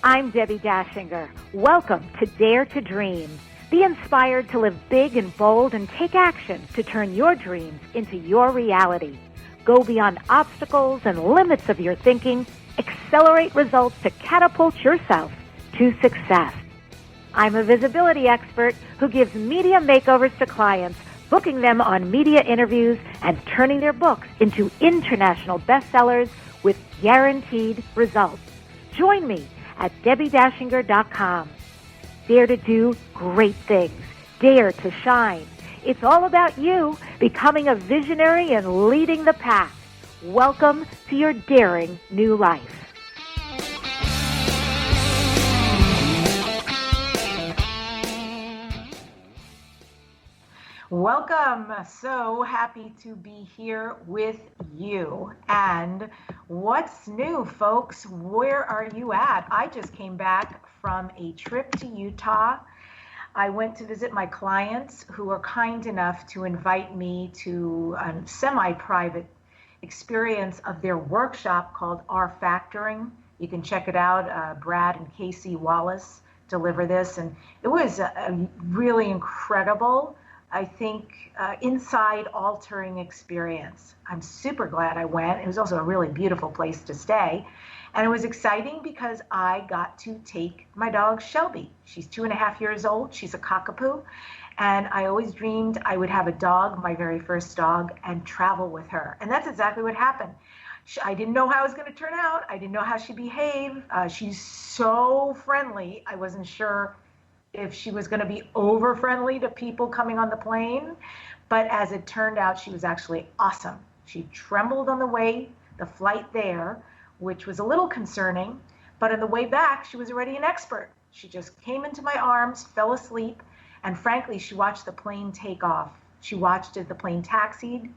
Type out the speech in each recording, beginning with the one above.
I'm Debbi Dachinger. Welcome to Dare to Dream. Be inspired to live big and bold and take action to turn your dreams into your reality. Go beyond obstacles and limits of your thinking. Accelerate results to catapult yourself to success. I'm a visibility expert who gives media makeovers to clients, booking them on media interviews and turning their books into international bestsellers with guaranteed results. Join me at DebbiDachinger.com. Dare to do great things. Dare to shine. It's all about you becoming a visionary and leading the pack. Welcome to your daring new life. Welcome. So happy to be here with you. And what's new, folks? Where are you at? I just came back from a trip to Utah. I went to visit my clients who were kind enough to invite me to a semi-private experience of their workshop called Our Factoring. You can check it out. Brad and Casey Wallace deliver this. And it was a really incredible, I think, inside altering experience. I'm super glad I went. It was also a really beautiful place to stay. And it was exciting because I got to take my dog Shelby. She's 2.5 years old. She's a cockapoo. And I always dreamed I would have a dog, my very first dog, and travel with her. And that's exactly what happened. I didn't know how it was going to turn out. I didn't know how she'd behave. She's so friendly. I wasn't sure if she was going to be over friendly to people coming on the plane. But as it turned out, she was actually awesome. She trembled on the flight there, which was a little concerning. But on the way back, she was already an expert. She just came into my arms, fell asleep, and frankly, she watched the plane take off. She watched as the plane taxied,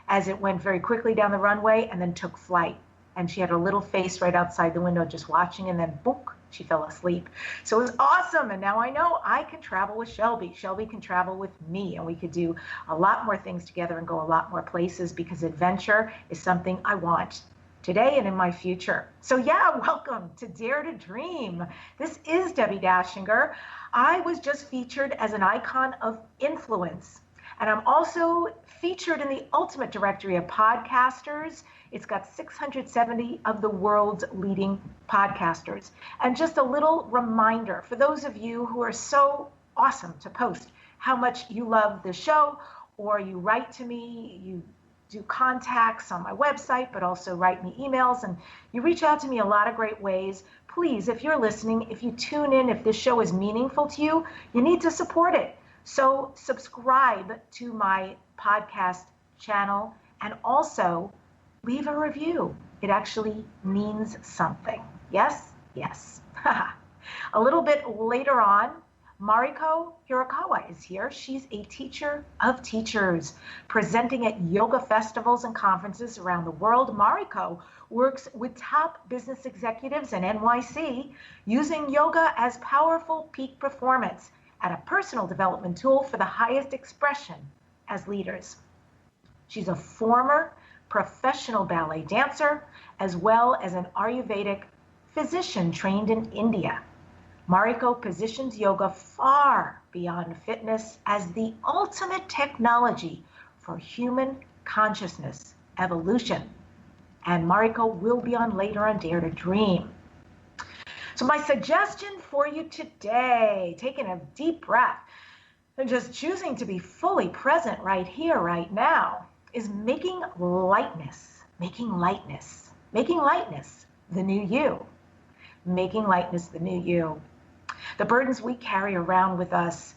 as it went very quickly down the runway, and then took flight. And she had her little face right outside the window just watching, and then boop, she fell asleep. So it was awesome. And now I know I can travel with Shelby. Shelby can travel with me, and we could do a lot more things together and go a lot more places, because adventure is something I want today and in my future. So yeah, welcome to Dare to Dream. This is Debbi Dachinger. I was just featured as an icon of influence. And I'm also featured in the ultimate directory of podcasters. It's got 670 of the world's leading podcasters. And just a little reminder for those of you who are so awesome to post how much you love the show, or you write to me, you do contacts on my website, but also write me emails, and you reach out to me a lot of great ways. Please, if you're listening, if you tune in, if this show is meaningful to you, you need to support it. So subscribe to my podcast channel and also leave a review. It actually means something. Yes? Yes. A little bit later on, MARIKO Hirakawa is here. She's a teacher of teachers, presenting at yoga festivals and conferences around the world. MARIKO works with top business executives in NYC, using yoga as powerful peak performance and a personal development tool for the highest expression as leaders. She's a former professional ballet dancer, as well as an Ayurvedic physician trained in India. MARIKO positions yoga far beyond fitness as the ultimate technology for human consciousness evolution. And MARIKO will be on later on Dare to Dream. So my suggestion for you today, taking a deep breath and just choosing to be fully present right here, right now, is making lightness the new you. Making lightness the new you. The burdens we carry around with us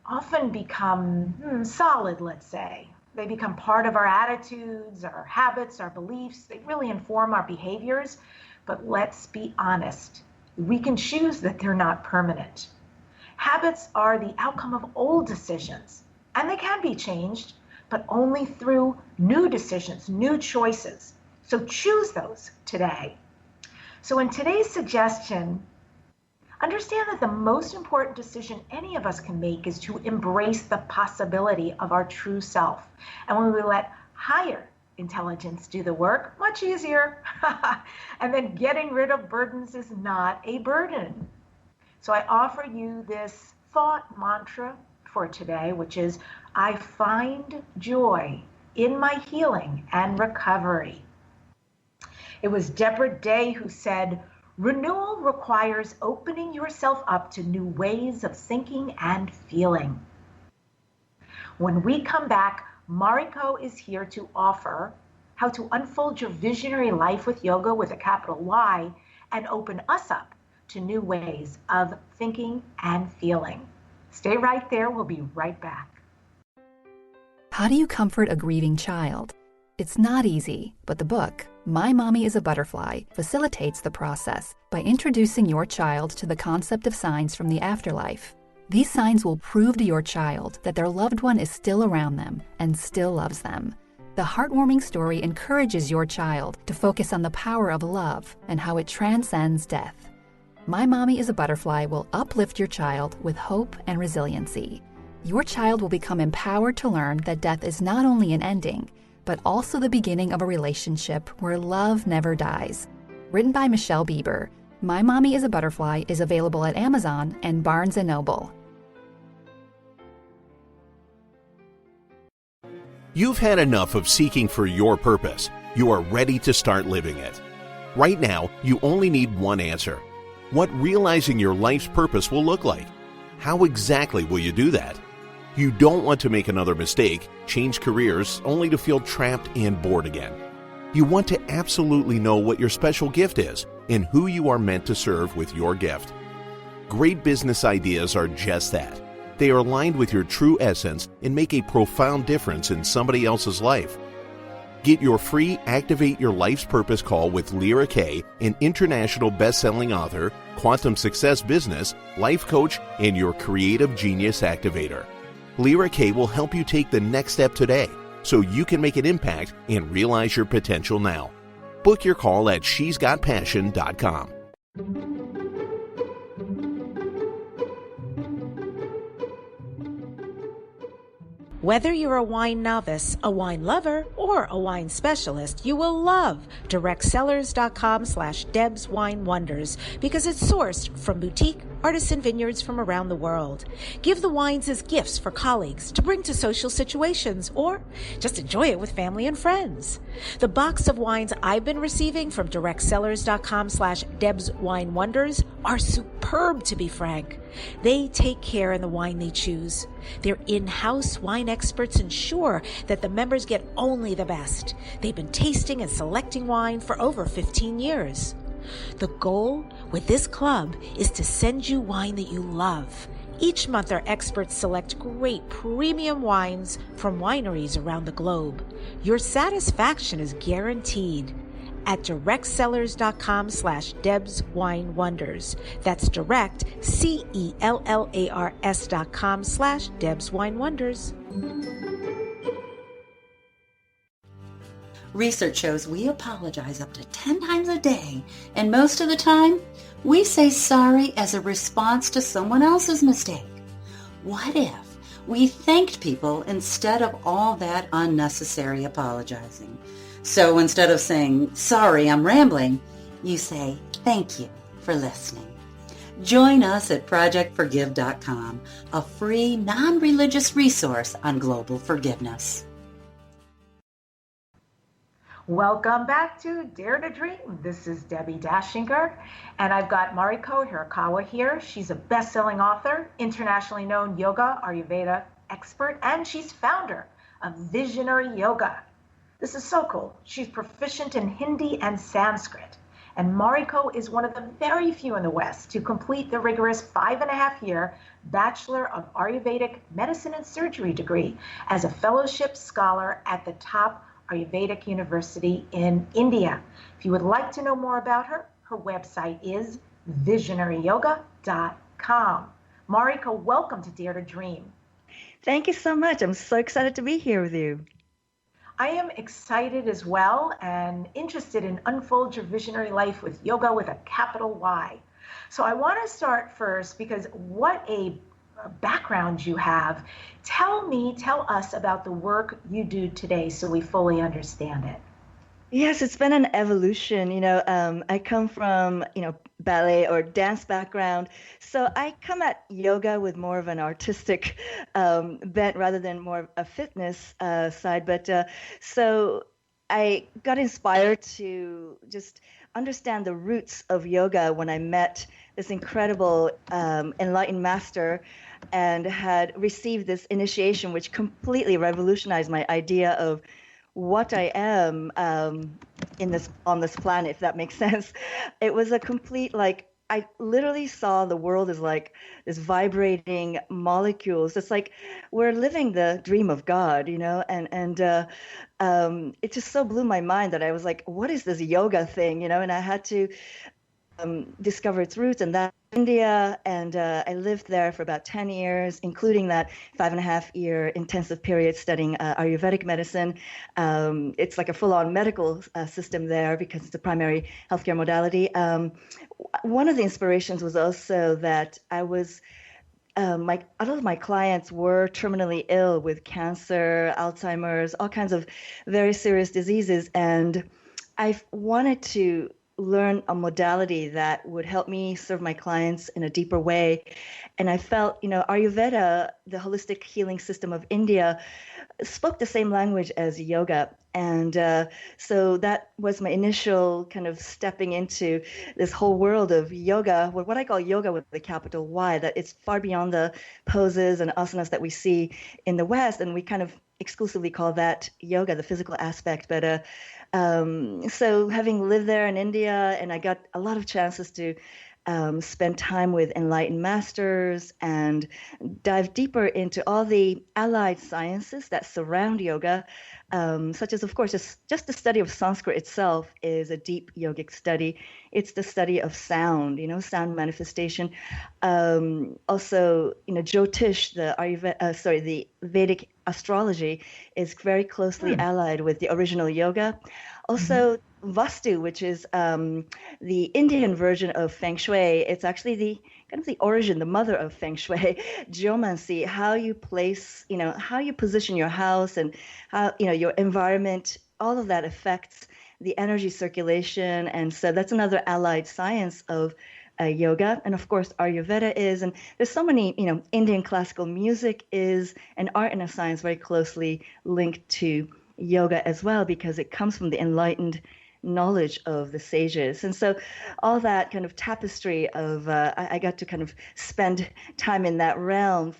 often become solid, let's say. They become part of our attitudes, our habits, our beliefs. They really inform our behaviors. But let's be honest. We can choose that they're not permanent. Habits are the outcome of old decisions, and they can be changed, but only through new decisions, new choices. So choose those today. So in today's suggestion, understand that the most important decision any of us can make is to embrace the possibility of our true self. And when we let higher intelligence do the work, much easier. And then getting rid of burdens is not a burden. So I offer you this thought mantra for today, which is, I find joy in my healing and recovery. It was Debbi Dachinger who said, renewal requires opening yourself up to new ways of thinking and feeling. When we come back, Mariko is here to offer how to unfold your visionary life with yoga with a capital Y and open us up to new ways of thinking and feeling. Stay right there. We'll be right back. How do you comfort a grieving child? It's not easy, but the book, My Mommy is a Butterfly, facilitates the process by introducing your child to the concept of signs from the afterlife. These signs will prove to your child that their loved one is still around them and still loves them. The heartwarming story encourages your child to focus on the power of love and how it transcends death. My Mommy is a Butterfly will uplift your child with hope and resiliency. Your child will become empowered to learn that death is not only an ending, but also the beginning of a relationship where love never dies. Written by Michelle Bieber, My Mommy is a Butterfly is available at Amazon and Barnes & Noble. You've had enough of seeking for your purpose. You are ready to start living it. Right now, you only need one answer. What realizing your life's purpose will look like. How exactly will you do that? You don't want to make another mistake, change careers, only to feel trapped and bored again. You want to absolutely know what your special gift is and who you are meant to serve with your gift. Great business ideas are just that. They are aligned with your true essence and make a profound difference in somebody else's life. Get your free Activate Your Life's Purpose call with Lyra Kay, an international best-selling author, quantum success business, life coach, and your creative genius activator. Lyra Kay will help you take the next step today so you can make an impact and realize your potential now. Book your call at shesgotpassion.com. Whether you're a wine novice, a wine lover, or a wine specialist, you will love directsellers.com/DebsWineWonders because it's sourced from boutique artisan vineyards from around the world. Give the wines as gifts for colleagues to bring to social situations or just enjoy it with family and friends. The box of wines I've been receiving from directsellers.com/DebsWineWonders are superb, to be frank. They take care in the wine they choose. Their in-house wine experts ensure that the members get only the best. They've been tasting and selecting wine for over 15 years. The goal with this club is to send you wine that you love. Each month, our experts select great premium wines from wineries around the globe. Your satisfaction is guaranteed at directsellers.com/DebsWineWonders. That's direct, CELLARS.com/DebsWineWonders. Research shows we apologize up to 10 times a day, and most of the time, we say sorry as a response to someone else's mistake. What if we thanked people instead of all that unnecessary apologizing? So instead of saying, sorry, I'm rambling, you say, thank you for listening. Join us at ProjectForgive.com, a free, non-religious resource on global forgiveness. Welcome back to Dare to Dream. This is Debbi Dachinger, and I've got Mariko Hirakawa here. She's a best-selling author, internationally known yoga, Ayurveda expert, and she's founder of Visionary Yoga. This is so cool. She's proficient in Hindi and Sanskrit, and Mariko is one of the very few in the West to complete the rigorous 5.5-year Bachelor of Ayurvedic Medicine and Surgery degree as a fellowship scholar at the top Ayurvedic University in India. If you would like to know more about her, her website is visionaryyoga.com. Mariko, welcome to Dare to Dream. Thank you so much. I'm so excited to be here with you. I am excited as well and interested in Unfold Your Visionary Life with Yoga with a capital Y. So I want to start first because what a background you have. Tell us about the work you do today so we fully understand it. Yes, it's been an evolution. I come from, ballet or dance background. So I come at yoga with more of an artistic bent rather than more of a fitness side. So I got inspired to just understand the roots of yoga when I met this incredible enlightened master and had received this initiation, which completely revolutionized my idea of what I am on this planet, if that makes sense. It was a complete, like, I literally saw the world as like this vibrating molecules. It's like we're living the dream of God, and it just so blew my mind that I was like, what is this yoga thing, and I had to discover its roots, and that India, and I lived there for about 10 years, including that 5.5 year intensive period studying Ayurvedic medicine. It's like a full-on medical system there because it's a primary healthcare modality. One of the inspirations was also that I was a lot of my clients were terminally ill with cancer, Alzheimer's, all kinds of very serious diseases, and I wanted to learn a modality that would help me serve my clients in a deeper way. And I felt, Ayurveda, the holistic healing system of India, spoke the same language as yoga. And so that was my initial kind of stepping into this whole world of yoga, what I call yoga with the capital Y, that it's far beyond the poses and asanas that we see in the West. And we kind of exclusively call that yoga, the physical aspect. But so having lived there in India, and I got a lot of chances to spend time with enlightened masters and dive deeper into all the allied sciences that surround yoga, such as, of course, just the study of Sanskrit itself is a deep yogic study. It's the study of sound, sound manifestation. Also, Jyotish, the Vedic astrology is very closely allied with the original yoga. Also, Vastu, which is the Indian version of Feng Shui. It's actually the origin, the mother of Feng Shui, geomancy, how you place, how you position your house and how, your environment, all of that affects the energy circulation. And so that's another allied science of yoga. And of course, Ayurveda is, and there's so many, Indian classical music is an art and a science very closely linked to yoga as well, because it comes from the enlightened knowledge of the sages. And so all that kind of tapestry of I got to kind of spend time in that realm,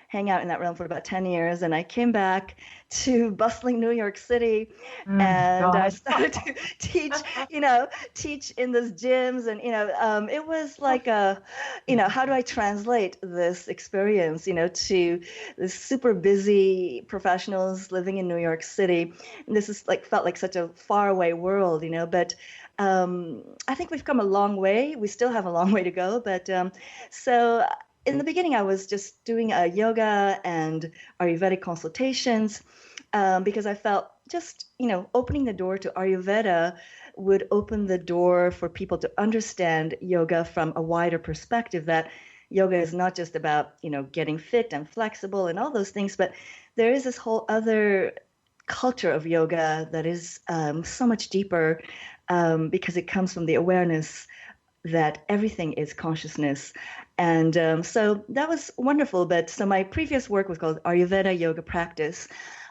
hang out in that realm for about 10 years. And I came back to bustling New York City, and I started to teach in those gyms. And, it was like how do I translate this experience, to this super busy professionals living in New York City. And this is felt like such a faraway world, but I think we've come a long way. We still have a long way to go. But so in the beginning, I was just doing yoga and Ayurvedic consultations because I felt just, opening the door to Ayurveda would open the door for people to understand yoga from a wider perspective, that yoga is not just about, getting fit and flexible and all those things, but there is this whole other culture of yoga that is so much deeper because it comes from the awareness that everything is consciousness. And so that was wonderful. But so my previous work was called Ayurveda Yoga Practice.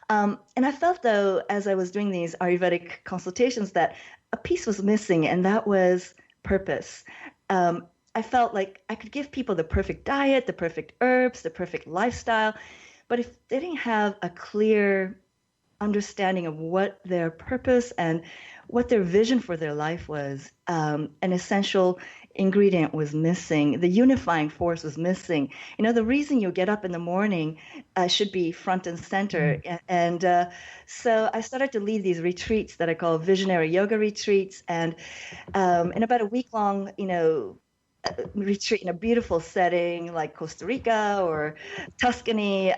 And I felt, though, as I was doing these Ayurvedic consultations, that a piece was missing, and that was purpose. I felt like I could give people the perfect diet, the perfect herbs, the perfect lifestyle, but if they didn't have a clear understanding of what their purpose and what their vision for their life was, an essential ingredient was missing. The unifying force was missing. The reason you get up in the morning should be front and center. And so I started to lead these retreats that I call visionary yoga retreats. And in about a week-long, retreat in a beautiful setting like Costa Rica or Tuscany,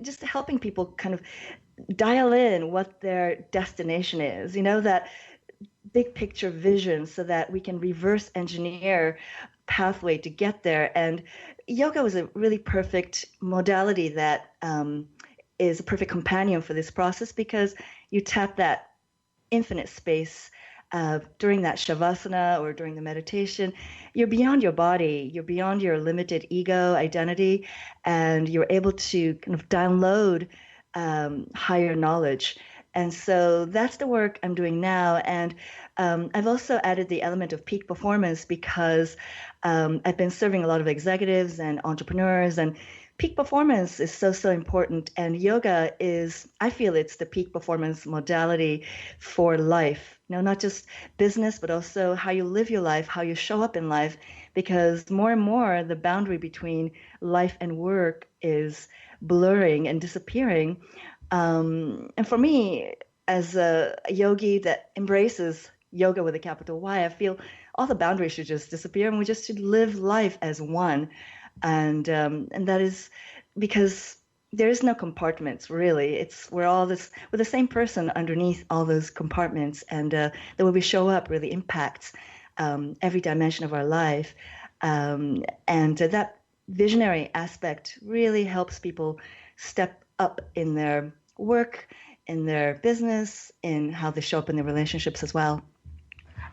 just helping people kind of dial in what their destination is, that big picture vision, so that we can reverse engineer pathway to get there. And yoga was a really perfect modality that is a perfect companion for this process because you tap that infinite space during that shavasana or during the meditation. You're beyond your body, you're beyond your limited ego identity, and you're able to kind of download higher knowledge. And so that's the work I'm doing now. And I've also added the element of peak performance because I've been serving a lot of executives and entrepreneurs, and peak performance is so, so important. And yoga is, I feel it's the peak performance modality for life. Not just business, but also how you live your life, how you show up in life, because more and more the boundary between life and work is blurring and disappearing. And for me, as a yogi that embraces yoga with a capital Y, I feel all the boundaries should just disappear and we just should live life as one. And that is because there is no compartments, really. We're the same person underneath all those compartments, and the way we show up really impacts every dimension of our life. And that visionary aspect really helps people step up in their work, in their business, in how they show up in their relationships as well.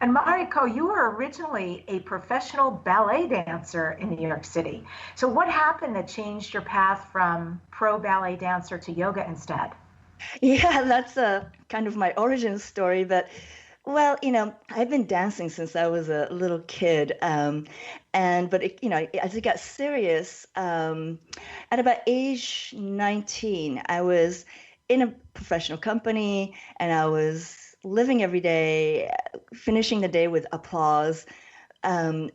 And Mariko, you were originally a professional ballet dancer in New York City. So what happened that changed your path from pro ballet dancer to yoga instead? Yeah, that's kind of my origin story. But, well, I've been dancing since I was a little kid. But as it got serious, at about age 19, I was in a professional company and I was living every day, finishing the day with applause. But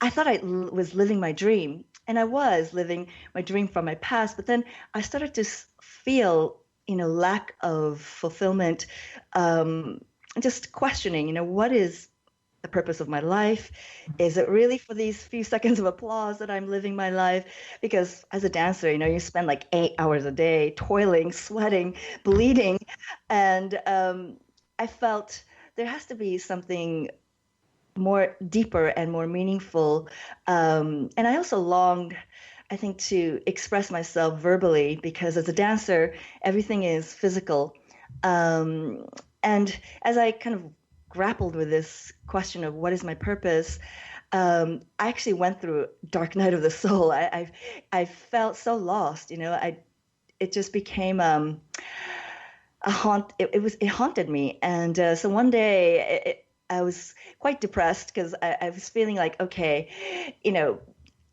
I thought I was living my dream, and I was living my dream from my past. But then I started to feel, lack of fulfillment, just questioning, what is the purpose of my life? Is it really for these few seconds of applause that I'm living my life? Because as a dancer, you spend like 8 hours a day toiling, sweating, bleeding. And I felt there has to be something more deeper and more meaningful. And I also longed, I think, to express myself verbally, because as a dancer, everything is physical. And as I kind of grappled with this question of what is my purpose, I actually went through a dark night of the soul. I felt so lost. It just became a haunt. It haunted me. And so one day I was quite depressed because I was feeling like, okay,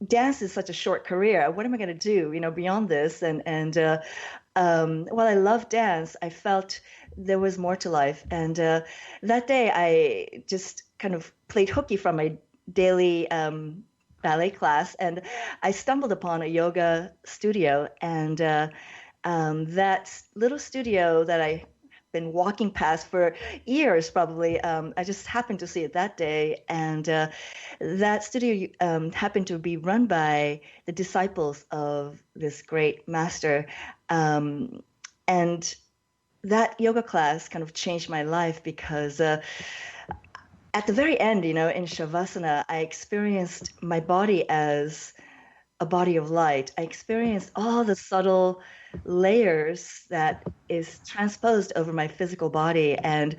dance is such a short career. What am I going to do, beyond this? And while I love dance, I felt there was more to life. And that day I just kind of played hooky from my daily ballet class, and I stumbled upon a yoga studio. And that little studio that I been walking past for years, probably. I just happened to see it that day. And that studio happened to be run by the disciples of this great master. And that yoga class kind of changed my life because at the very end, in Shavasana, I experienced my body as a body of light. I experienced all the subtle layers that is transposed over my physical body, and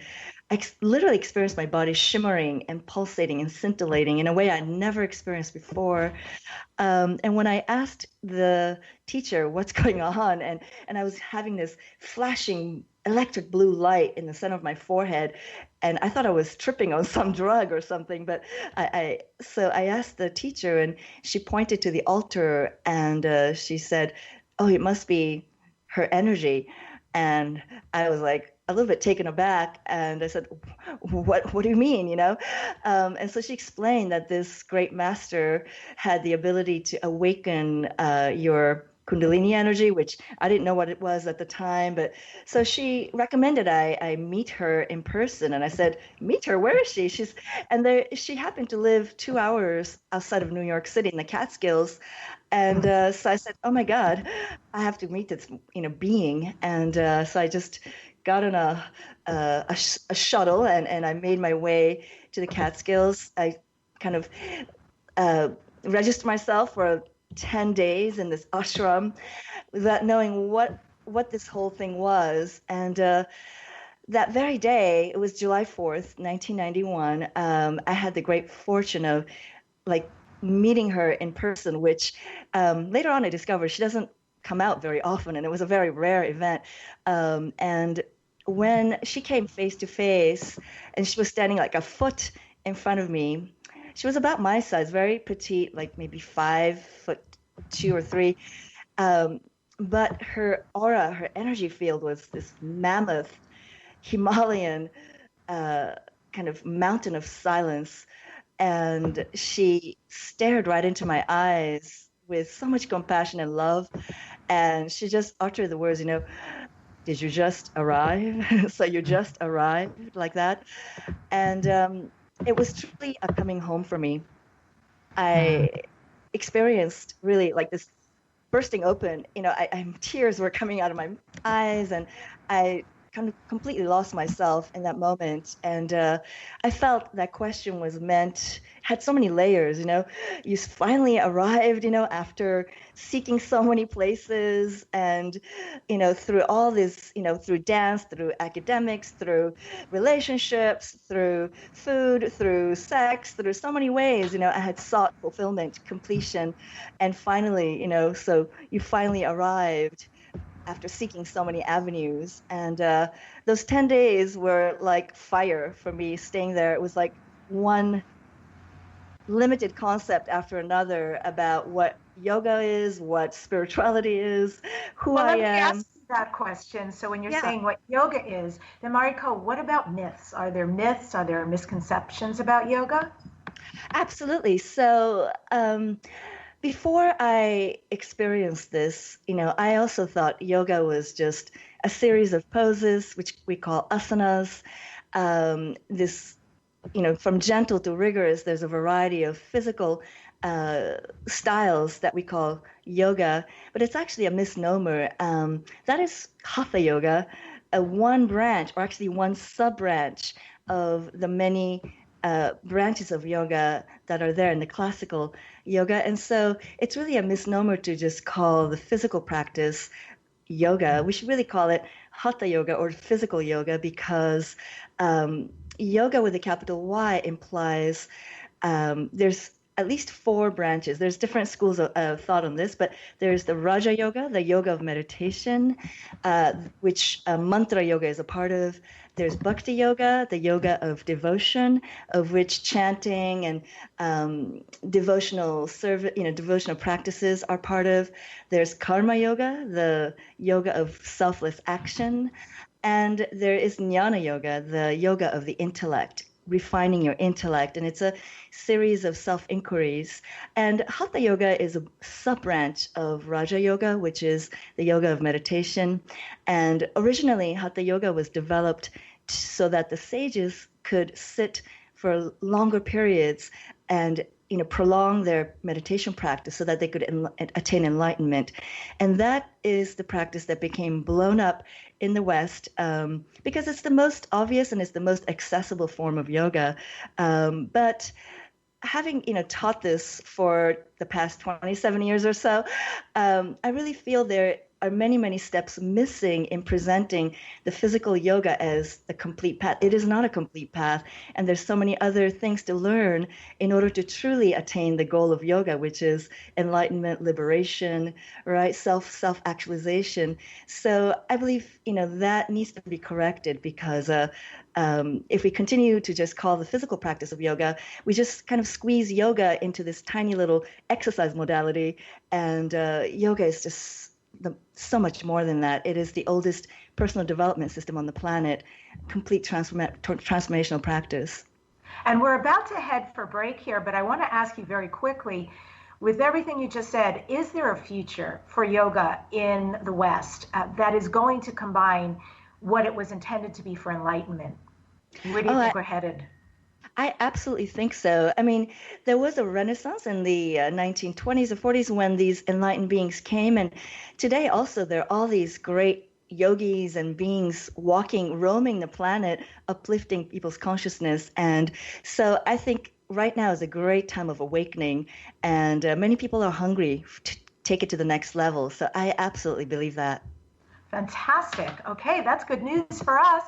I literally experienced my body shimmering and pulsating and scintillating in a way I never experienced before. And when I asked the teacher what's going on, and I was having this flashing electric blue light in the center of my forehead, and I thought I was tripping on some drug or something. But so I asked the teacher, and she pointed to the altar, and she said, "Oh, it must be her energy." And I was like a little bit taken aback, and I said, "What do you mean?" And so she explained that this great master had the ability to awaken your Kundalini energy, which I didn't know what it was at the time. But so she recommended I meet her in person, and I said, "Meet her? Where is she?" She happened to live 2 hours outside of New York City in the Catskills. And so I said, "Oh my God, I have to meet this, being." And so I just got on a shuttle, and I made my way to the Catskills. I kind of register myself for 10 days in this ashram without knowing what this whole thing was. And that very day, it was July 4th, 1991, I had the great fortune of like meeting her in person, which later on I discovered she doesn't come out very often, and it was a very rare event. And when she came face to face, and she was standing like a foot in front of me, she was about my size, very petite, like maybe 5'2" or 3. But her aura, her energy field was this mammoth Himalayan kind of mountain of silence. And she stared right into my eyes with so much compassion and love. And she just uttered the words, did you just arrive? So you just arrived, like that. And it was truly a coming home for me. I experienced really like this bursting open. Tears were coming out of my eyes, and I kind of completely lost myself in that moment. And I felt that question was had so many layers. You finally arrived, after seeking so many places, and through all this, through dance, through academics, through relationships, through food, through sex, through so many ways, I had sought fulfillment, completion, and finally, so you finally arrived after seeking so many avenues. And those 10 days were like fire for me staying there. It was like one limited concept after another about what yoga is, what spirituality is, who I am. Let me ask you that question. So when you're saying what yoga is, then Mariko, what about myths? Are there myths? Are there misconceptions about yoga? Absolutely. So before I experienced this, I also thought yoga was just a series of poses, which we call asanas. From gentle to rigorous, there's a variety of physical styles that we call yoga, but it's actually a misnomer. That is hatha yoga, one branch, or actually one sub-branch of the many branches of yoga that are there in the classical yoga. And so it's really a misnomer to just call the physical practice yoga. We should really call it hatha yoga or physical yoga, because yoga with a capital Y implies there's at least 4 branches. There's different schools of thought on this, but there's the Raja Yoga, the yoga of meditation, which mantra yoga is a part of. There's Bhakti Yoga, the yoga of devotion, of which chanting and devotional practices are part of. There's Karma Yoga, the yoga of selfless action. And there is Jnana Yoga, the yoga of the intellect, refining your intellect. And it's a series of self-inquiries. And Hatha Yoga is a sub-branch of Raja Yoga, which is the yoga of meditation. And originally, Hatha Yoga was developed so that the sages could sit for longer periods and prolong their meditation practice so that they could attain enlightenment. And that is the practice that became blown up in the West because it's the most obvious and it's the most accessible form of yoga. But having taught this for the past 27 years or so, I really feel there are many, many steps missing in presenting the physical yoga as the complete path. It is not a complete path, and there's so many other things to learn in order to truly attain the goal of yoga, which is enlightenment, liberation, right? Self-actualization. So I believe, that needs to be corrected, because if we continue to just call the physical practice of yoga, we just kind of squeeze yoga into this tiny little exercise modality, and yoga is just so much more than that. It is the oldest personal development system on the planet, complete transformational practice. And we're about to head for break here, but I want to ask you very quickly, with everything you just said, is there a future for yoga in the West that is going to combine what it was intended to be for enlightenment? Where do you think we're headed? I absolutely think so. I mean, there was a renaissance in the 1920s or 40s when these enlightened beings came. And today also there are all these great yogis and beings roaming the planet, uplifting people's consciousness. And so I think right now is a great time of awakening, and many people are hungry to take it to the next level. So I absolutely believe that. Fantastic. Okay, that's good news for us.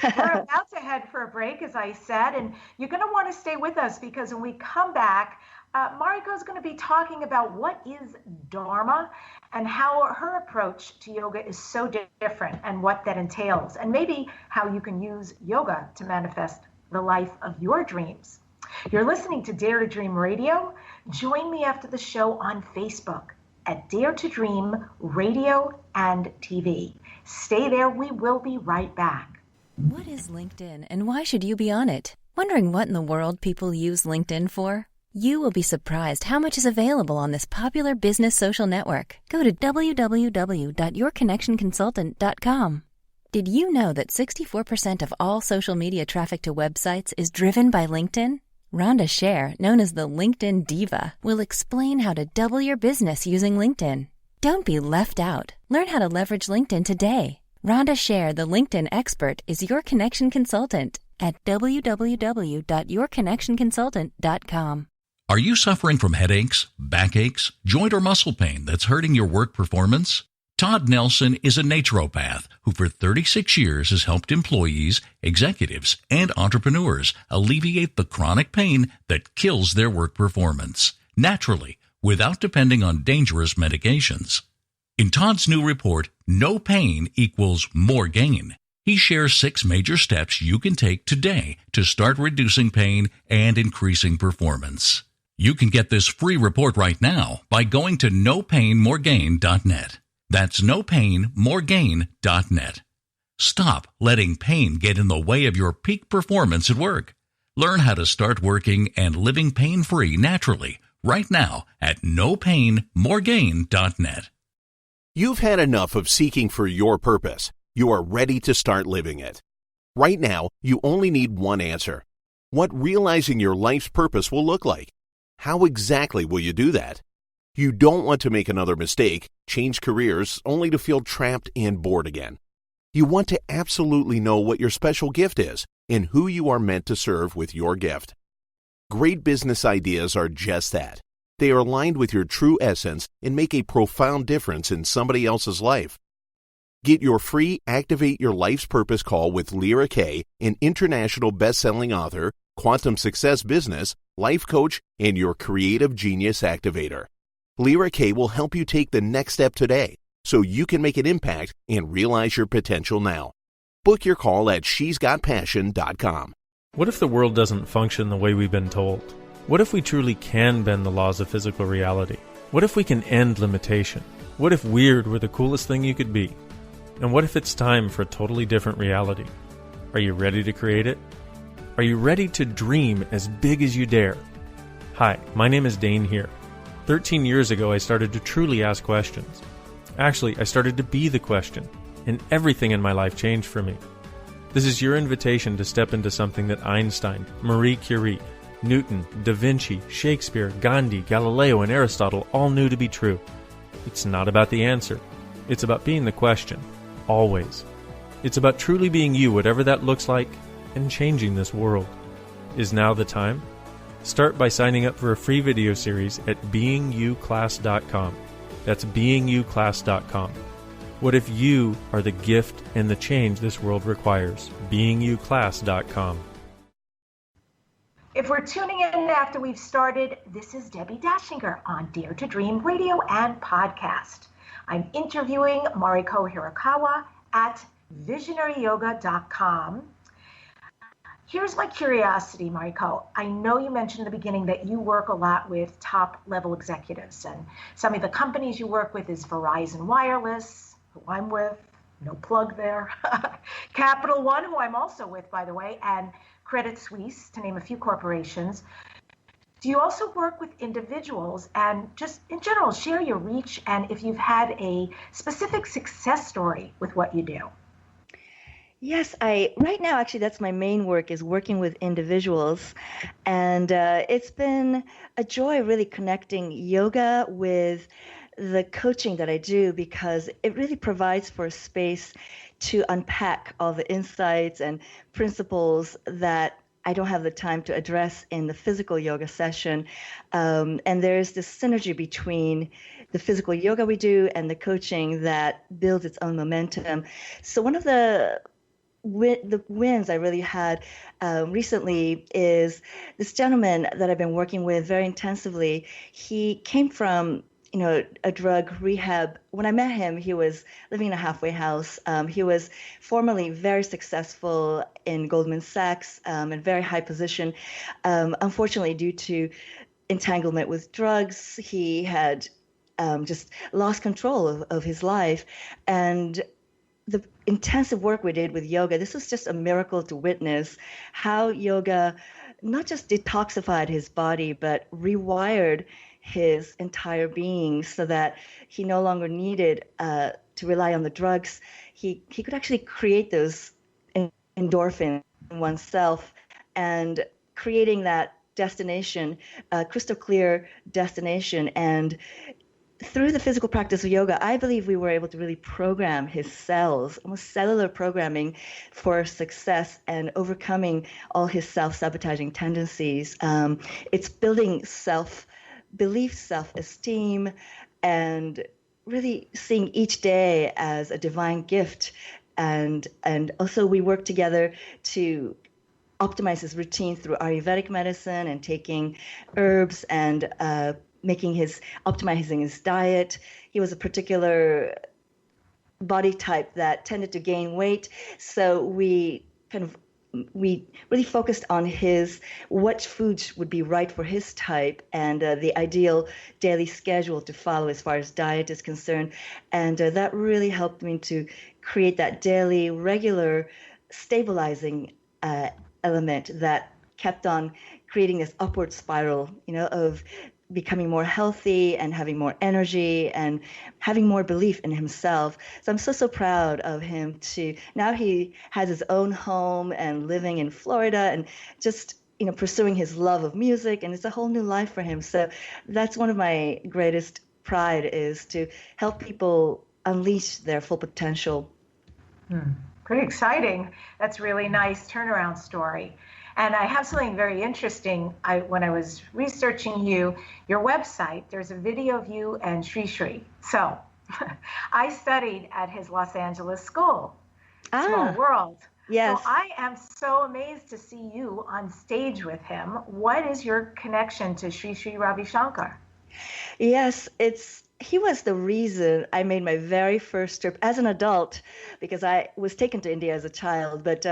We're about to head for a break, as I said, and you're going to want to stay with us because when we come back, Mariko is going to be talking about what is Dharma and how her approach to yoga is so different and what that entails, and maybe how you can use yoga to manifest the life of your dreams. You're listening to Dare to Dream Radio. Join me after the show on Facebook at Dare to Dream Radio and TV. Stay there. We will be right back. What is LinkedIn and why should you be on it? Wondering what in the world people use LinkedIn for? You will be surprised how much is available on this popular business social network. Go to www.yourconnectionconsultant.com. Did you know that 64% of all social media traffic to websites is driven by LinkedIn? Rhonda Scher, known as the LinkedIn Diva, will explain how to double your business using LinkedIn. Don't be left out. Learn how to leverage LinkedIn today. Rhonda Scher, the LinkedIn expert, is your connection consultant at www.yourconnectionconsultant.com. Are you suffering from headaches, backaches, joint or muscle pain that's hurting your work performance? Todd Nelson is a naturopath who for 36 years has helped employees, executives, and entrepreneurs alleviate the chronic pain that kills their work performance, naturally, without depending on dangerous medications. In Todd's new report, No Pain Equals More Gain, he shares 6 major steps you can take today to start reducing pain and increasing performance. You can get this free report right now by going to nopainmoregain.net. That's nopainmoregain.net. Stop letting pain get in the way of your peak performance at work. Learn how to start working and living pain-free naturally right now at nopainmoregain.net. You've had enough of seeking for your purpose. You are ready to start living it. Right now, you only need one answer. What realizing your life's purpose will look like. How exactly will you do that? You don't want to make another mistake, change careers, only to feel trapped and bored again. You want to absolutely know what your special gift is and who you are meant to serve with your gift. Great business ideas are just that. They are aligned with your true essence and make a profound difference in somebody else's life. Get your free Activate Your Life's Purpose call with Lyra Kay, an international best-selling author, quantum success business, life coach, and your creative genius activator. Lyra Kay will help you take the next step today so you can make an impact and realize your potential now. Book your call at shesgotpassion.com. What if the world doesn't function the way we've been told? What if we truly can bend the laws of physical reality? What if we can end limitation? What if weird were the coolest thing you could be? And what if it's time for a totally different reality? Are you ready to create it? Are you ready to dream as big as you dare? Hi, my name is Dane here. 13 years ago, I started to truly ask questions. Actually, I started to be the question, and everything in my life changed for me. This is your invitation to step into something that Einstein, Marie Curie, Newton, Da Vinci, Shakespeare, Gandhi, Galileo, and Aristotle all knew to be true. It's not about the answer. It's about being the question, always. It's about truly being you, whatever that looks like, and changing this world. Is now the time? Start by signing up for a free video series at beingyouclass.com. That's beingyouclass.com. What if you are the gift and the change this world requires? beingyouclass.com. If we're tuning in after we've started, this is Debbi Dachinger on Dare to Dream Radio and Podcast. I'm interviewing Mariko Hirakawa at visionaryyoga.com. Here's my curiosity, Mariko. I know you mentioned in the beginning that you work a lot with top-level executives, and some of the companies you work with is Verizon Wireless, who I'm with, no plug there, Capital One, who I'm also with, by the way, and Credit Suisse, to name a few corporations. Do you also work with individuals? And just in general, share your reach and if you've had a specific success story with what you do. Yes, right now, actually, that's my main work is working with individuals. And it's been a joy really connecting yoga with the coaching that I do because it really provides for a space to unpack all the insights and principles that I don't have the time to address in the physical yoga session. And there's this synergy between the physical yoga we do and the coaching that builds its own momentum. So one of the wins I really had recently is this gentleman that I've been working with very intensively. He came from a drug rehab. When I met him, he was living in a halfway house. He was formerly very successful in Goldman Sachs, in very high position. Unfortunately, due to entanglement with drugs, he had just lost control of his life. And the intensive work we did with yoga, this was just a miracle to witness how yoga not just detoxified his body, but rewired his entire being so that he no longer needed to rely on the drugs. He could actually create those endorphins in oneself, and creating that destination, crystal clear destination. And through the physical practice of yoga, I believe we were able to really program his cells, almost cellular programming for success and overcoming all his self-sabotaging tendencies. It's building self-belief, self-esteem, and really seeing each day as a divine gift. And also we work together to optimize his routine through Ayurvedic medicine and taking herbs and optimizing his diet. He was a particular body type that tended to gain weight, so we really focused on what foods would be right for his type and the ideal daily schedule to follow as far as diet is concerned. And that really helped me to create that daily, regular, stabilizing element that kept on creating this upward spiral, of becoming more healthy and having more energy and having more belief in himself. So I'm so proud of him now he has his own home and living in Florida and just, pursuing his love of music, and it's a whole new life for him. So that's one of my greatest pride, is to help people unleash their full potential. Pretty exciting. That's really nice turnaround story. And I have something very interesting. When I was researching your website, there's a video of you and Sri Sri. So I studied at his Los Angeles school, Small World. Yes. So I am so amazed to see you on stage with him. What is your connection to Sri Sri Ravi Shankar? Yes, he was the reason I made my very first trip as an adult, because I was taken to India as a child. But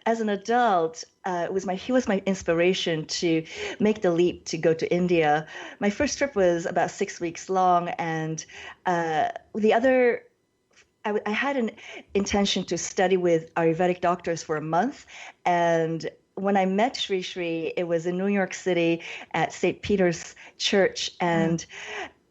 as an adult, he was my inspiration to make the leap to go to India. My first trip was about 6 weeks long, and I had an intention to study with Ayurvedic doctors for a month. And when I met Sri Sri, it was in New York City at St. Peter's Church. And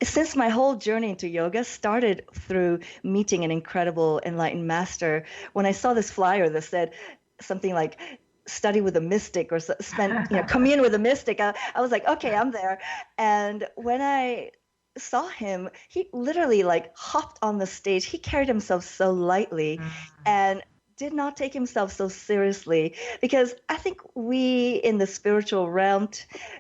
since my whole journey into yoga started through meeting an incredible enlightened master, when I saw this flyer that said something like study with a mystic or commune with a mystic, I was like, okay, I'm there. And when I saw him, he literally hopped on the stage. He carried himself so lightly and did not take himself so seriously, because I think we in the spiritual realm,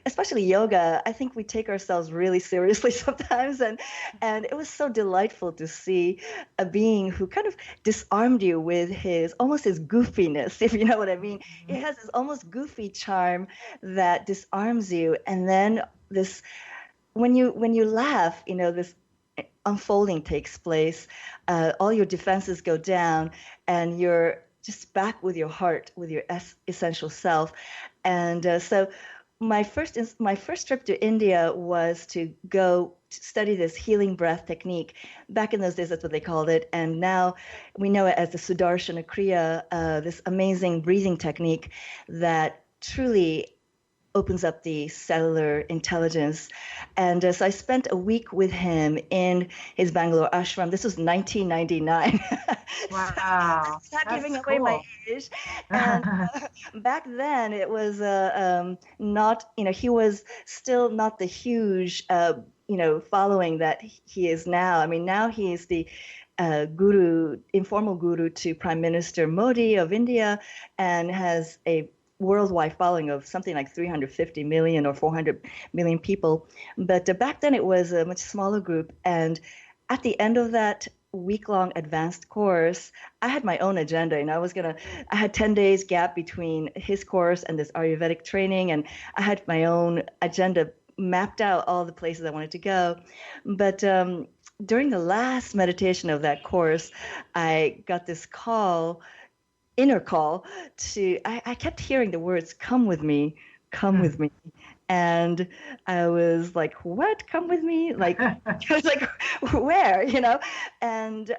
especially yoga, I think we take ourselves really seriously sometimes. And it was so delightful to see a being who kind of disarmed you with his goofiness, if you know what I mean. He has this almost goofy charm that disarms you. And then when you laugh, this unfolding takes place. All your defenses go down, and you're just back with your heart, with your essential self. And so my first trip to India was to go study this healing breath technique. Back in those days, that's what they called it. And now we know it as the Sudarshana Kriya, this amazing breathing technique that truly opens up the cellular intelligence. And so I spent a week with him in his Bangalore ashram. This was 1999. Wow. So not giving away my age. And back then it was not, he was still not the huge, following that he is now. I mean, now he is the informal guru to Prime Minister Modi of India, and has a worldwide following of something like 350 million or 400 million people. But back then it was a much smaller group. And at the end of that week-long advanced course, I had my own agenda. I had 10 days gap between his course and this Ayurvedic training. And I had my own agenda mapped out, all the places I wanted to go. But during the last meditation of that course, I got this inner call I kept hearing the words, come with me, come with me. And I was like, what? Come with me? Like, I was like, where? And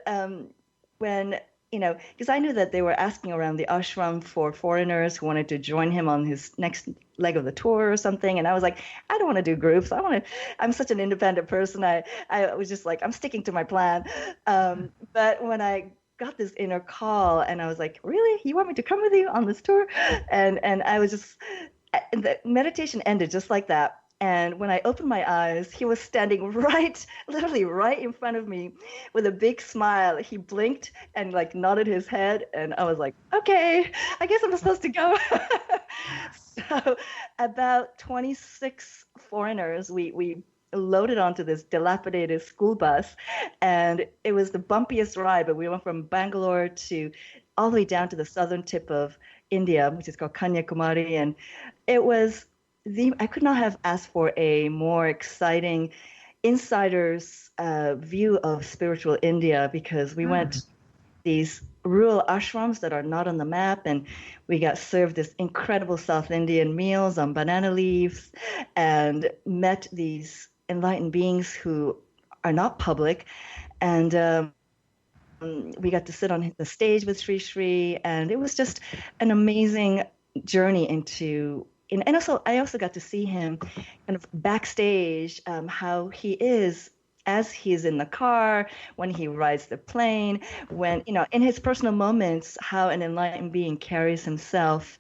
when, because I knew that they were asking around the ashram for foreigners who wanted to join him on his next leg of the tour or something. And I was like, I don't want to do groups. I'm such an independent person. I was just like, I'm sticking to my plan. But when I got this inner call and I was like, really? You want me to come with you on this tour? And I was just, the meditation ended just like that. And when I opened my eyes, he was standing literally right in front of me with a big smile. He blinked and like nodded his head. And I was like, okay, I guess I'm supposed to go. So about 26 foreigners, we loaded onto this dilapidated school bus. And it was the bumpiest ride, but we went from Bangalore to all the way down to the southern tip of India, which is called Kanyakumari. And it was I could not have asked for a more exciting insider's view of spiritual India, because we went to these rural ashrams that are not on the map, and we got served this incredible South Indian meals on banana leaves and met these enlightened beings who are not public. And we got to sit on the stage with Sri Sri, and it was just an amazing journey into. And also, I also got to see him kind of backstage, how he is as he's in the car, when he rides the plane, when, in his personal moments, how an enlightened being carries himself.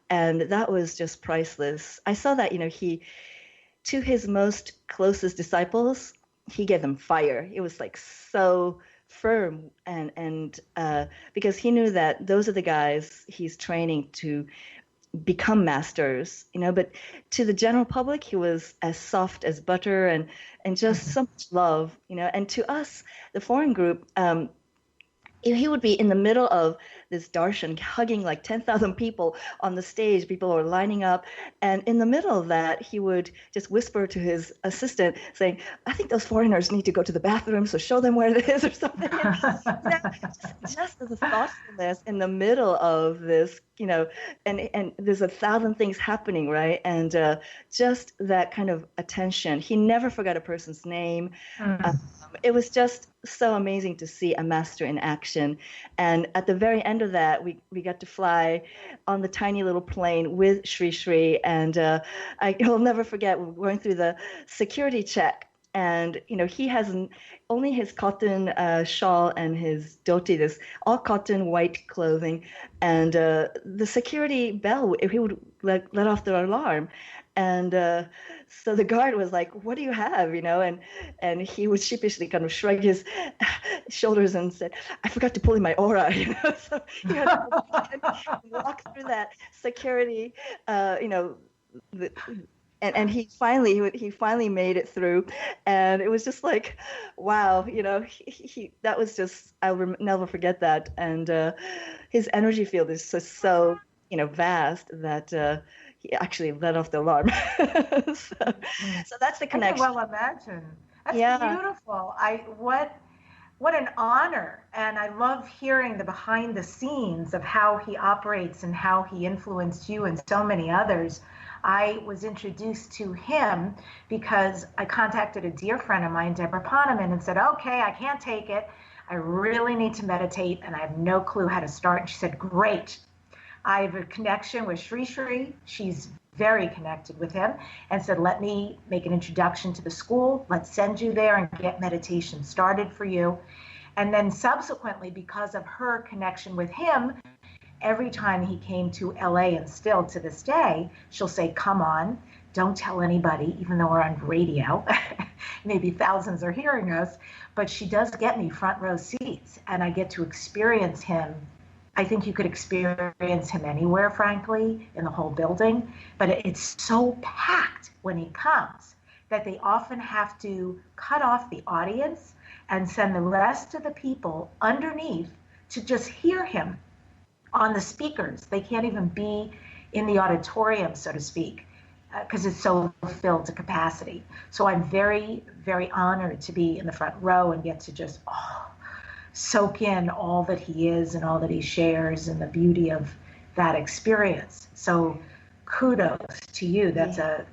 And that was just priceless. I saw that, to his most closest disciples, he gave them fire. It was like so firm, and because he knew that those are the guys he's training to become masters, but to the general public, he was as soft as butter and just so much love, and to us, the foreign group, he would be in the middle of this darshan, hugging like 10,000 people on the stage. People were lining up. And in the middle of that, he would just whisper to his assistant saying, I think those foreigners need to go to the bathroom, so show them where it is or something. Just the thoughtfulness in the middle of this, and there's 1,000 things happening, right? And just that kind of attention. He never forgot a person's name. It was just so amazing to see a master in action. And at the very end of that, we got to fly on the tiny little plane with Sri Sri. And I will never forget, we were going through the security check. And, he has only his cotton shawl and his dhoti, this all cotton white clothing. And the security bell, he would let off the alarm. And so the guard was like, what do you have, and he would sheepishly kind of shrug his shoulders and said, I forgot to pull in my aura, so he had to walk through that security, and he finally made it through, and it was just like, wow, he that was just, I'll never forget that. And his energy field is just so vast that he actually let off the alarm. so that's the connection. I can well imagine. That's beautiful. What an honor. And I love hearing the behind the scenes of how he operates and how he influenced you and so many others. I was introduced to him because I contacted a dear friend of mine, Deborah Poneman, and said, okay, I can't take it. I really need to meditate, and I have no clue how to start. And she said, great. I have a connection with Sri Sri. She's very connected with him, and said, let me make an introduction to the school. Let's send you there and get meditation started for you. And then subsequently, because of her connection with him, every time he came to LA, and still to this day, she'll say, come on, don't tell anybody, even though we're on radio. Maybe thousands are hearing us, but she does get me front row seats, and I get to experience him I think you could experience him anywhere, frankly, in the whole building. But it's so packed when he comes that they often have to cut off the audience and send the rest of the people underneath to just hear him on the speakers. They can't even be in the auditorium, so to speak, because it's so filled to capacity. So I'm very, very honored to be in the front row and get to just soak in all that he is and all that he shares and the beauty of that experience. So kudos to you. That's a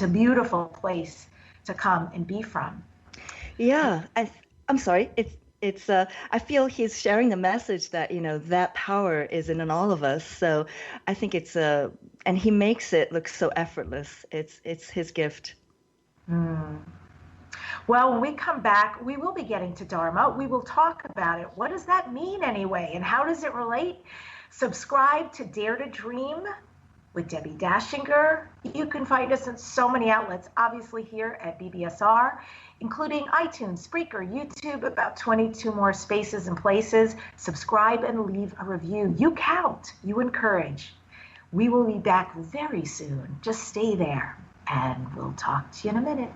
beautiful place to come and be from. Yeah, I'm sorry. It's I feel he's sharing the message that, that power is in all of us. So I think it's and he makes it look so effortless. It's his gift. Well, when we come back, we will be getting to Dharma. We will talk about it. What does that mean anyway? And how does it relate? Subscribe to Dare to Dream with Debbi Dachinger. You can find us in so many outlets, obviously here at BBSR, including iTunes, Spreaker, YouTube, about 22 more spaces and places. Subscribe and leave a review. You count. You encourage. We will be back very soon. Just stay there, and we'll talk to you in a minute.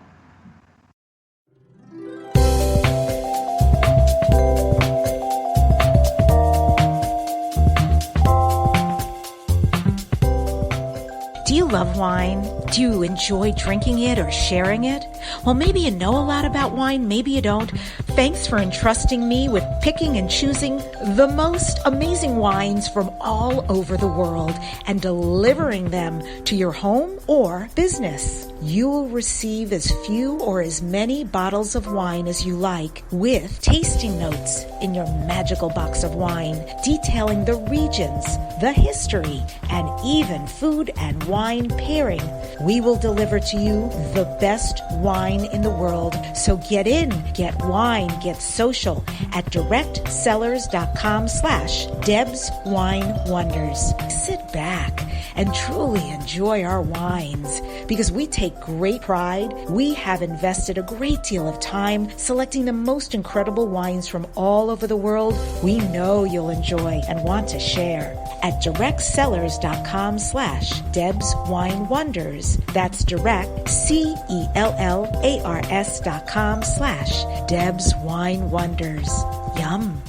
Do you love wine? Do you enjoy drinking it or sharing it? Well, maybe you know a lot about wine, maybe you don't. Thanks for entrusting me with picking and choosing the most amazing wines from all over the world and delivering them to your home or business. You will receive as few or as many bottles of wine as you like, with tasting notes in your magical box of wine detailing the regions, the history, and even food and wine pairing. We will deliver to you the best wine in the world. So get in, get wine, get social at directsellers.com/Deb's Wine Wonders. Sit back and truly enjoy our wines, because we take great pride. We have invested a great deal of time selecting the most incredible wines from all over the world we know you'll enjoy and want to share at directsellers.com/Deb's Wine Wonders. That's direct, CELLARS.com/Deb's Wine Wonders. Yum.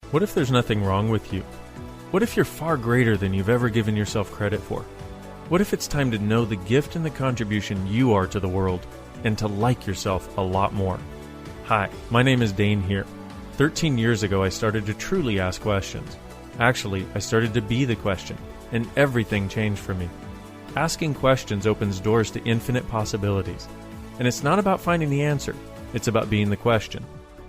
What if there's nothing wrong with you? What if you're far greater than you've ever given yourself credit for? What if it's time to know the gift and the contribution you are to the world, and to like yourself a lot more? Hi, my name is Dane here. 13 years ago, I started to truly ask questions. Actually, I started to be the question, and everything changed for me. Asking questions opens doors to infinite possibilities. And it's not about finding the answer, it's about being the question.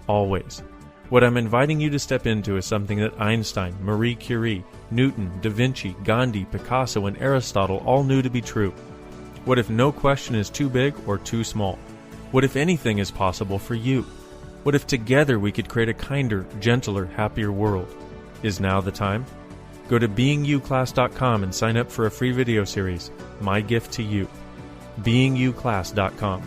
Always. What I'm inviting you to step into is something that Einstein, Marie Curie, Newton, Da Vinci, Gandhi, Picasso, and Aristotle all knew to be true. What if no question is too big or too small? What if anything is possible for you? What if together we could create a kinder, gentler, happier world? Is now the time? Go to beingyouclass.com and sign up for a free video series, My Gift to You. beingyouclass.com.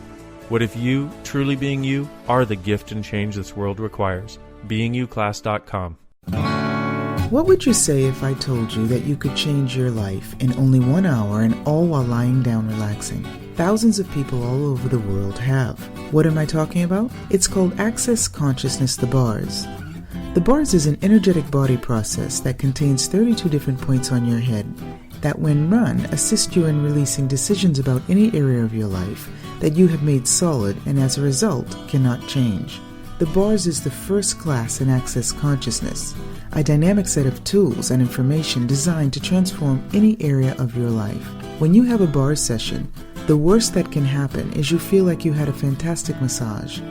What if you, truly being you, are the gift and change this world requires? beingyouclass.com. What would you say if I told you that you could change your life in only 1 hour, and all while lying down relaxing? Thousands of people all over the world have. What am I talking about? It's called Access Consciousness, the bars. The bars is an energetic body process that contains 32 different points on your head that, when run, assist you in releasing decisions about any area of your life that you have made solid and as a result cannot change. The bars is the first class in Access Consciousness, a dynamic set of tools and information designed to transform any area of your life. When you have a bars session, the worst that can happen is you feel like you had a fantastic massage.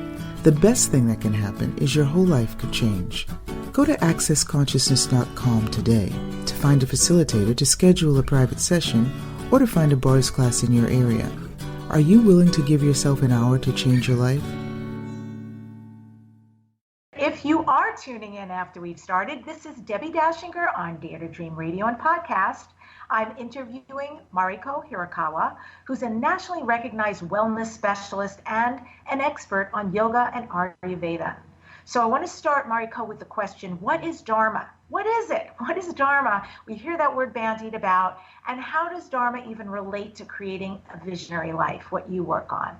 The best thing that can happen is your whole life could change. Go to accessconsciousness.com today to find a facilitator to schedule a private session or to find a bars class in your area. Are you willing to give yourself an hour to change your life? If you are tuning in after we've started, this is Debbi Dachinger on Dare to Dream Radio and Podcast. I'm interviewing Mariko Hirakawa, who's a nationally recognized wellness specialist and an expert on yoga and Ayurveda. So I want to start, Mariko, with the question, what is Dharma? What is it? What is Dharma? We hear that word bandied about. And how does Dharma even relate to creating a visionary life, what you work on?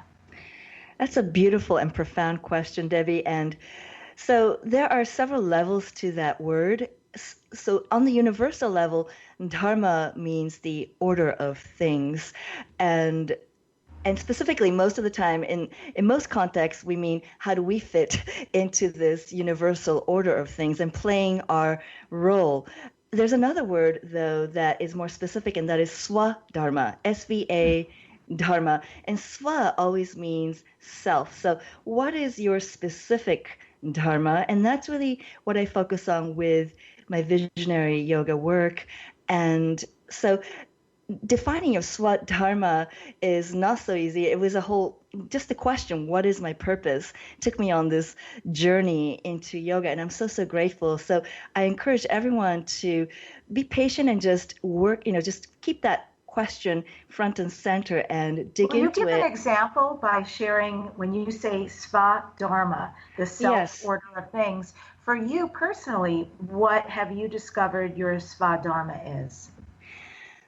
That's a beautiful and profound question, Debbie. And so there are several levels to that word. So on the universal level, Dharma means the order of things. And specifically, most of the time, in most contexts, we mean how do we fit into this universal order of things and playing our role. There's another word, though, that is more specific, and that is Swadharma, S-V-A Dharma. And Swa always means self. So what is your specific Dharma? And that's really what I focus on with my visionary yoga work. And so defining your Swadharma is not so easy. It was just the question, what is my purpose? Took me on this journey into yoga, and I'm so grateful. So I encourage everyone to be patient and just work, just keep that question front and center and dig into it. Will you give an example by sharing when you say Swadharma, the self-order of things? For you personally, what have you discovered your Swadharma is?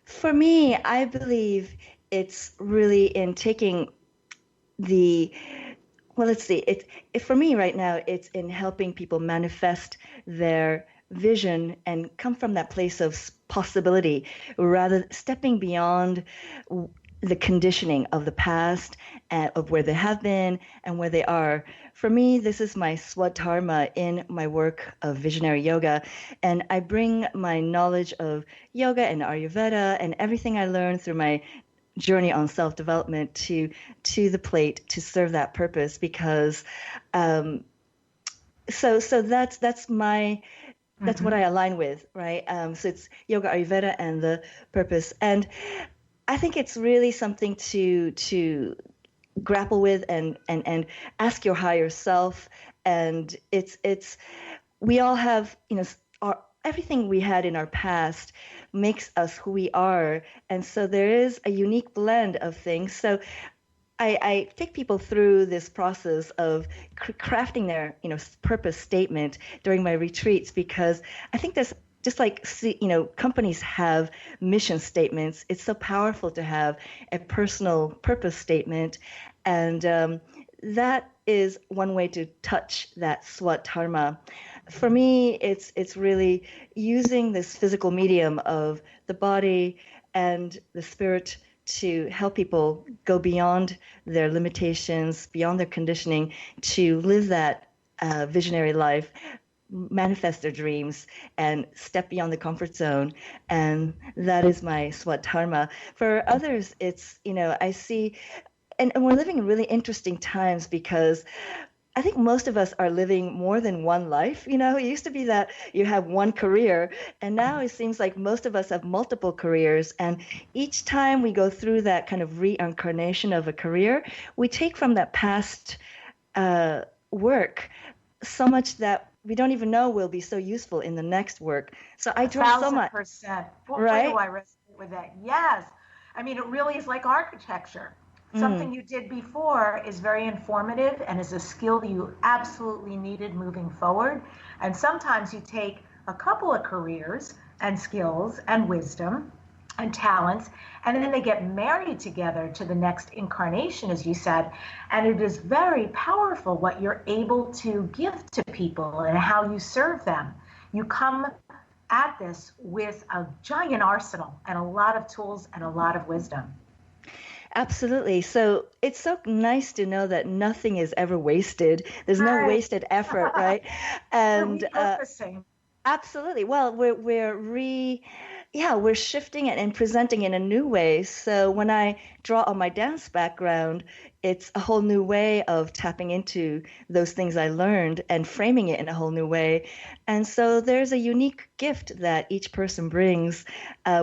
For me, I believe it's really in taking for me right now, it's in helping people manifest their vision and come from that place of possibility, rather stepping beyond the conditioning of the past and of where they have been and where they are. For me, this is my Swadharma in my work of visionary yoga, and I bring my knowledge of yoga and Ayurveda and everything I learned through my journey on self-development to the plate to serve that purpose, because so that's what I align with, right? So it's yoga, Ayurveda, and the purpose. And I think it's really something to grapple with and ask your higher self. And it's we all have, everything we had in our past makes us who we are. And so there is a unique blend of things. So I take people through this process of crafting their, purpose statement during my retreats, because I think there's just like, companies have mission statements. It's so powerful to have a personal purpose statement. And that is one way to touch that Swadharma. For me, it's really using this physical medium of the body and the spirit to help people go beyond their limitations, beyond their conditioning, to live that visionary life, manifest their dreams, and step beyond the comfort zone. And that is my Swadharma. For others, it's, I see, and we're living in really interesting times, because I think most of us are living more than one life. It used to be that you have one career, and now it seems like most of us have multiple careers. And each time we go through that kind of reincarnation of a career, we take from that past work so much that we don't even know will be so useful in the next work. So I draw so much. 1,000%. Right? Boy, do I resonate with that. Yes. I mean, it really is like architecture. Something you did before is very informative and is a skill that you absolutely needed moving forward. And sometimes you take a couple of careers and skills and wisdom and talents, and then they get married together to the next incarnation, as you said. And it is very powerful what you're able to give to people and how you serve them. You come at this with a giant arsenal and a lot of tools and a lot of wisdom. Absolutely. So it's so nice to know that nothing is ever wasted. There's no wasted effort, right? And repurposing. Absolutely. Well, we're shifting it and presenting in a new way. So when I draw on my dance background, it's a whole new way of tapping into those things I learned and framing it in a whole new way. And so there's a unique gift that each person brings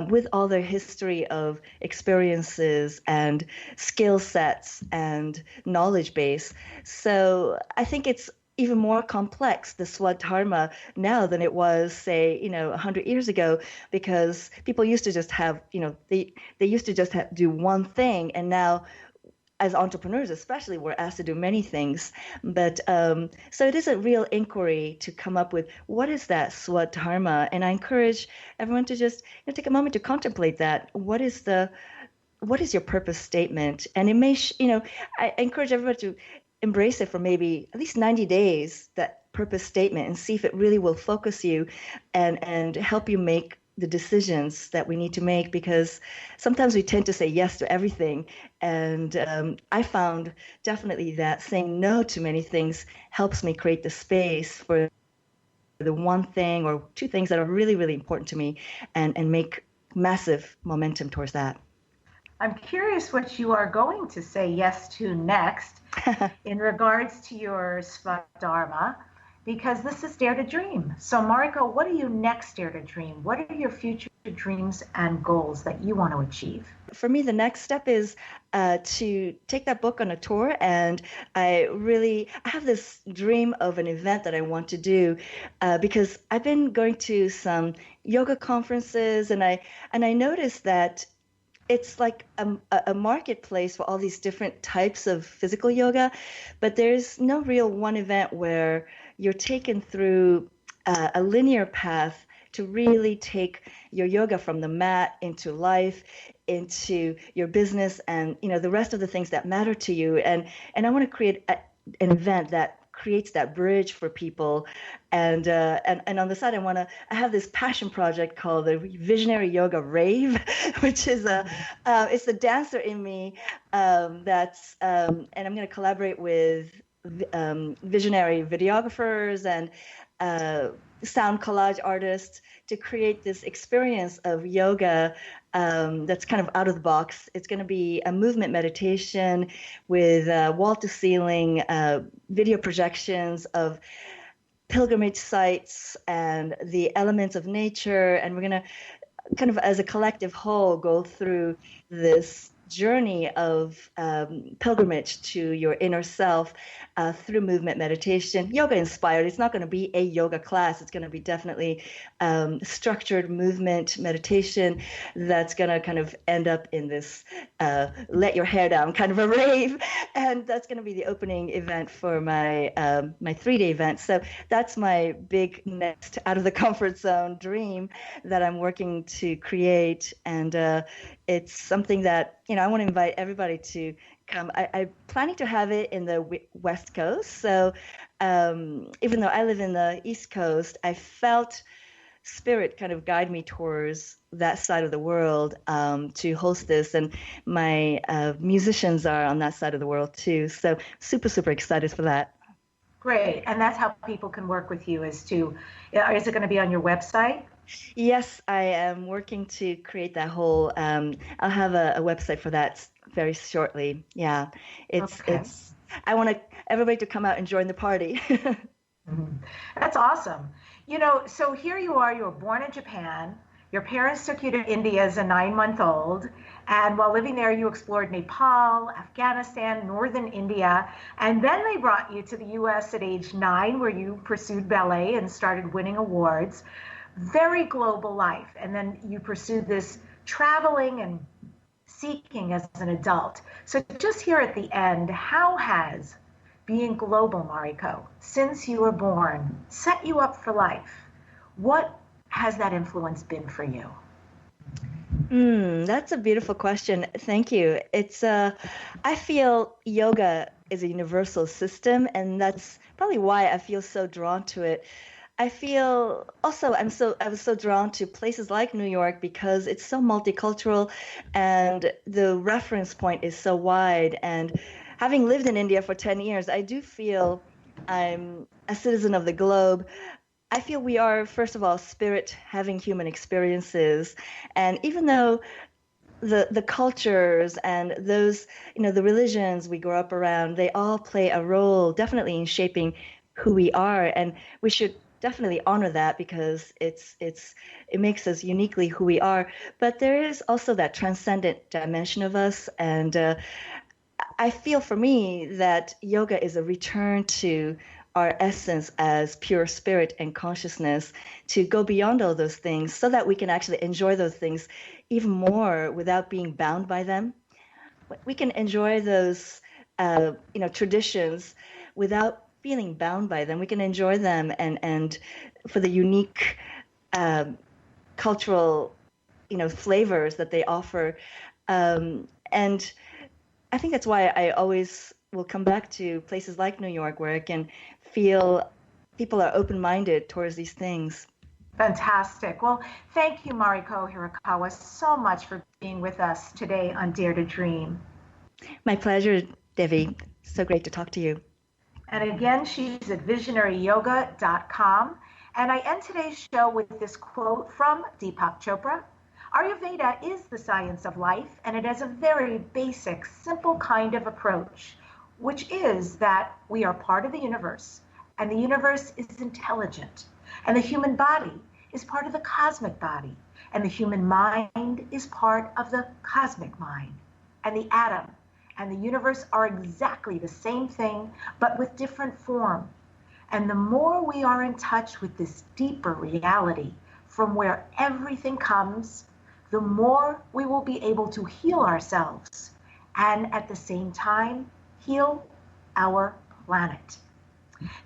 with all their history of experiences and skill sets and knowledge base. So I think it's even more complex, the Swadharma, now than it was, say, 100 years ago, because people used to just have, they used to just do one thing, and now as entrepreneurs especially, we're asked to do many things. But so it is a real inquiry to come up with what is that Swadharma, and I encourage everyone to just take a moment to contemplate that. What is your purpose statement? And it may, I encourage everyone to embrace it for maybe at least 90 days, that purpose statement, and see if it really will focus you and help you make the decisions that we need to make, because sometimes we tend to say yes to everything. And I found definitely that saying no to many things helps me create the space for the one thing or two things that are really, really important to me, and make massive momentum towards that. I'm curious what you are going to say yes to next in regards to your Svadharma, because this is Dare to Dream. So Mariko, what are you next Dare to Dream? What are your future dreams and goals that you want to achieve? For me, the next step is to take that book on a tour, and I have this dream of an event that I want to do, because I've been going to some yoga conferences, and I noticed that it's like a marketplace for all these different types of physical yoga, but there's no real one event where you're taken through a linear path to really take your yoga from the mat into life, into your business, and the rest of the things that matter to you. And I want to create an event that creates that bridge for people. And on the side, I have this passion project called the Visionary Yoga Rave, which is it's the dancer in me that's and I'm going to collaborate with visionary videographers and sound collage artists to create this experience of yoga that's kind of out of the box. It's going to be a movement meditation with wall-to-ceiling video projections of pilgrimage sites and the elements of nature. And we're going to kind of, as a collective whole, go through this journey of pilgrimage to your inner self through movement meditation, yoga inspired. It's not going to be a yoga class. It's going to be definitely structured movement meditation that's going to kind of end up in this let your hair down kind of a rave. And that's going to be the opening event for my 3-day event. So that's my big next out of the comfort zone dream that I'm working to create. And it's something that, I want to invite everybody to come. I'm planning to have it in the West Coast. So even though I live in the East Coast, I felt spirit kind of guide me towards that side of the world to host this. And my musicians are on that side of the world too. So super, super excited for that. Great. And that's how people can work with you is it going to be on your website? Yes, I am working to create that whole, I'll have a website for that very shortly. Yeah, it's I want everybody to come out and join the party. That's awesome. So here you are, you were born in Japan. Your parents took you to India as a 9-month-old. And while living there, you explored Nepal, Afghanistan, northern India. And then they brought you to the U.S. at age 9, where you pursued ballet and started winning awards. Very global life. And then you pursued this traveling and seeking as an adult. So just here at the end, how has being global, Mariko, since you were born, set you up for life? What has that influence been for you? That's a beautiful question. Thank you. It's I feel yoga is a universal system, and that's probably why I feel so drawn to it. I feel also I was so drawn to places like New York because it's so multicultural and the reference point is so wide. And having lived in India for 10 years, I do feel I'm a citizen of the globe. I feel we are, first of all, spirit having human experiences. And even though the cultures and those, the religions we grow up around, they all play a role definitely in shaping who we are. And we should definitely honor that because it makes us uniquely who we are. But there is also that transcendent dimension of us. And I feel for me that yoga is a return to our essence as pure spirit and consciousness, to go beyond all those things so that we can actually enjoy those things even more without being bound by them. We can enjoy those traditions without feeling bound by them. We can enjoy them and for the unique cultural flavors that they offer. And I think that's why I always will come back to places like New York, where I can feel people are open-minded towards these things. Fantastic. Well, thank you, Mariko Hirakawa, so much for being with us today on Dare to Dream. My pleasure, Debbie. So great to talk to you. And again, she's at visionaryyoga.com. And I end today's show with this quote from Deepak Chopra. Ayurveda is the science of life, and it has a very basic, simple kind of approach, which is that we are part of the universe, and the universe is intelligent, and the human body is part of the cosmic body, and the human mind is part of the cosmic mind, and the atom and the universe are exactly the same thing, but with different form. And the more we are in touch with this deeper reality from where everything comes, the more we will be able to heal ourselves and at the same time heal our planet.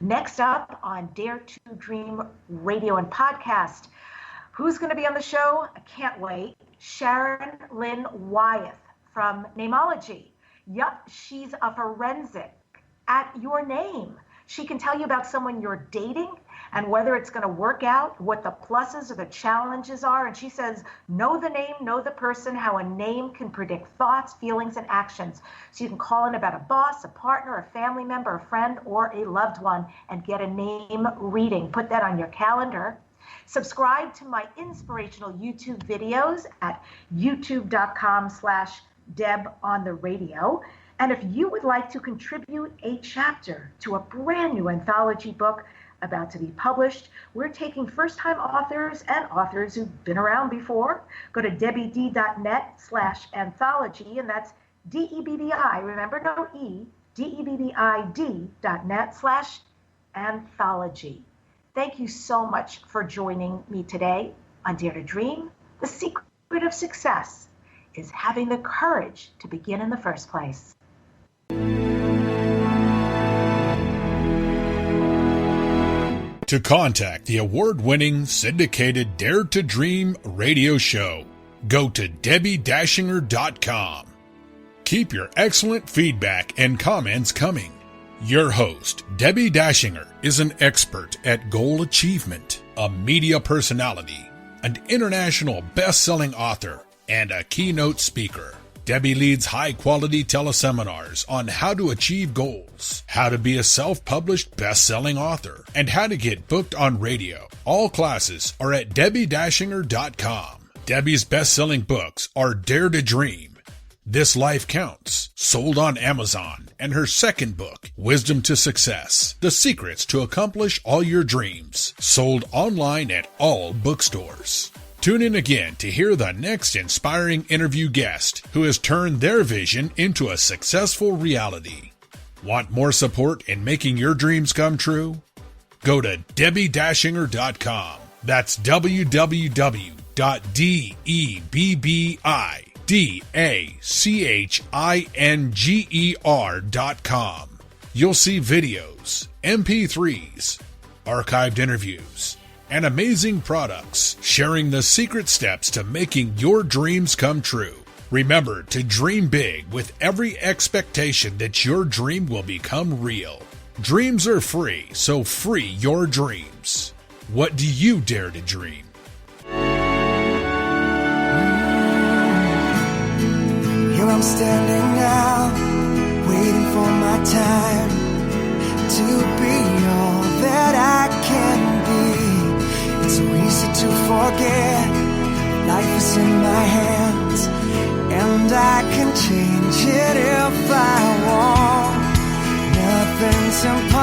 Next up on Dare to Dream radio and podcast, who's going to be on the show? I can't wait. Sharon Lynn Wyeth from Namology. Yup, she's a forensic at your name. She can tell you about someone you're dating and whether it's going to work out, what the pluses or the challenges are. And she says, know the name, know the person, how a name can predict thoughts, feelings, and actions. So you can call in about a boss, a partner, a family member, a friend, or a loved one and get a name reading. Put that on your calendar. Subscribe to my inspirational YouTube videos at youtube.com/DebOnTheRadio. And if you would like to contribute a chapter to a brand new anthology book about to be published, we're taking first-time authors and authors who've been around before. Go to debbid.net/anthology, and that's DEBBI, remember no E, DEBBID.net/anthology. Thank you so much for joining me today on Dare to Dream. The secret of success is having the courage to begin in the first place. To contact the award-winning syndicated Dare to Dream radio show, go to DebbiDachinger.com. Keep your excellent feedback and comments coming. Your host, Debbi Dachinger, is an expert at goal achievement, a media personality, an international best-selling author, and a keynote speaker. Debbie leads high-quality teleseminars on how to achieve goals, how to be a self-published best-selling author, and how to get booked on radio. All classes are at DebbiDachinger.com. Debbie's best-selling books are Dare to Dream, This Life Counts, sold on Amazon, and her second book, Wisdom to Success, The Secrets to Accomplish All Your Dreams, sold online at all bookstores. Tune in again to hear the next inspiring interview guest who has turned their vision into a successful reality. Want more support in making your dreams come true? Go to DebbiDachinger.com. That's www.DEBBIDACHINGER.com. You'll see videos, MP3s, archived interviews, and amazing products sharing the secret steps to making your dreams come true. Remember to dream big with every expectation that your dream will become real. Dreams are free, so free your dreams. What do you dare to dream? Here I'm standing now, waiting for my time to be all that I can be. It's so easy to forget, life is in my hands, and I can change it if I want. Nothing's impossible.